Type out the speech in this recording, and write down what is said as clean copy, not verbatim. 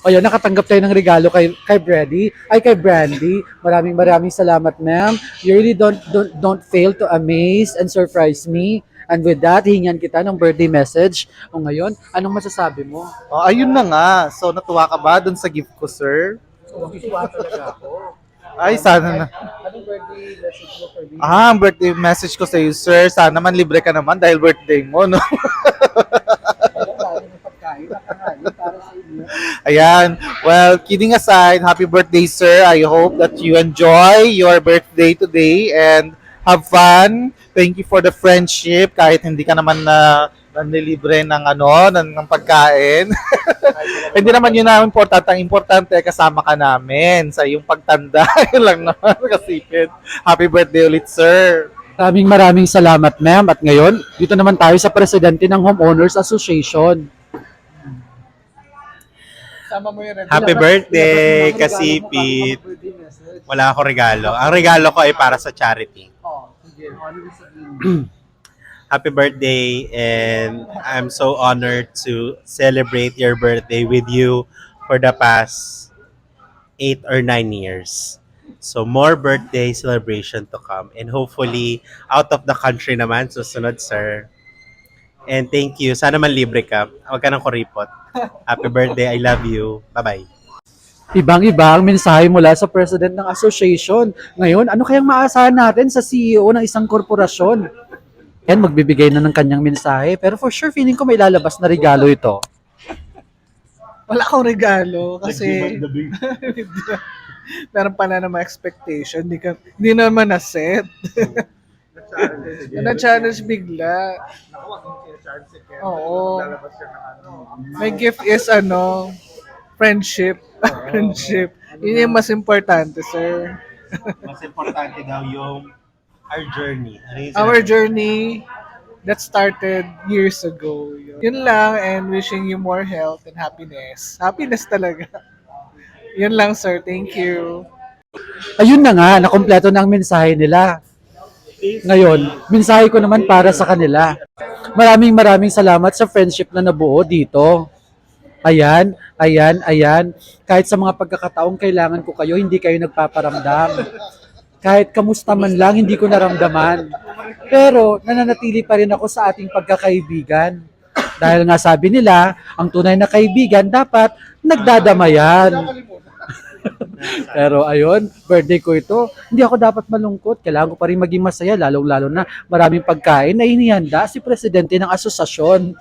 O yun, nakatanggap tayo ng regalo kay Brady, ay kay Brandy. Maraming salamat, ma'am. You really don't fail to amaze and surprise me. And with that, hingan kita ng birthday message. O ngayon, anong masasabi mo? Oh, ayun na nga. So, natuwa ka ba dun sa gift ko, sir? So, natuwa talaga ako. Ay, sana na. Anong birthday message mo for me? Ang birthday message ko sa iyo, sir. Sana man libre ka naman dahil birthday mo, no? Ayan. Well, kidding aside, happy birthday, sir. I hope that you enjoy your birthday today and have fun. Thank you for the friendship kahit hindi ka naman na nanlilibre ng ng pagkain. Hindi naman yun na importante. Ang importante kasama ka namin sa iyong pagtanda. Yun lang naman kasipid. Happy birthday ulit, sir. Maraming salamat, ma'am. At ngayon, dito naman tayo sa presidente ng Homeowners Association. Happy birthday, Kasipit. Wala ako regalo. Ang regalo ko ay para sa charity. Happy birthday, and I'm so honored to celebrate your birthday with you for the past 8 or 9 years. So more birthday celebration to come, and hopefully out of the country naman susunod, sir. And thank you. Sana man libre ka. Huwag ka ng kuripot. Happy birthday. I love you. Bye-bye. Ibang-iba ang mensahe mula sa president ng association. Ngayon, ano kayang maasahan natin sa CEO ng isang korporasyon? Yan, magbibigay na ng kanyang mensahe. Pero for sure, feeling ko may lalabas na regalo ito. Wala akong regalo kasi meron pa na naman expectation. Hindi naman na-set. Na-challenge bigla. Oo. My gift is friendship. Friendship. Yun yung mas importante, sir. Mas importante daw yung our journey. Our journey that started years ago. Yun lang, and wishing you more health and happiness. Happiness talaga. Yun lang, sir. Thank you. Ayun na nga, nakompleto na ang mensahe nila. Ngayon, mensahe ko naman para sa kanila. Maraming salamat sa friendship na nabuo dito. Ayan. Kahit sa mga pagkakataong kailangan ko kayo, hindi kayo nagpaparamdam. Kahit kamusta man lang, hindi ko naramdaman. Pero nananatili pa rin ako sa ating pagkakaibigan. Dahil nga sabi nila, ang tunay na kaibigan dapat nagdadamayan. Pero ayun, birthday ko ito. Hindi ako dapat malungkot. Kailangan ko pa rin maging masaya, lalong-lalo na maraming pagkain na inihanda si presidente ng asosasyon.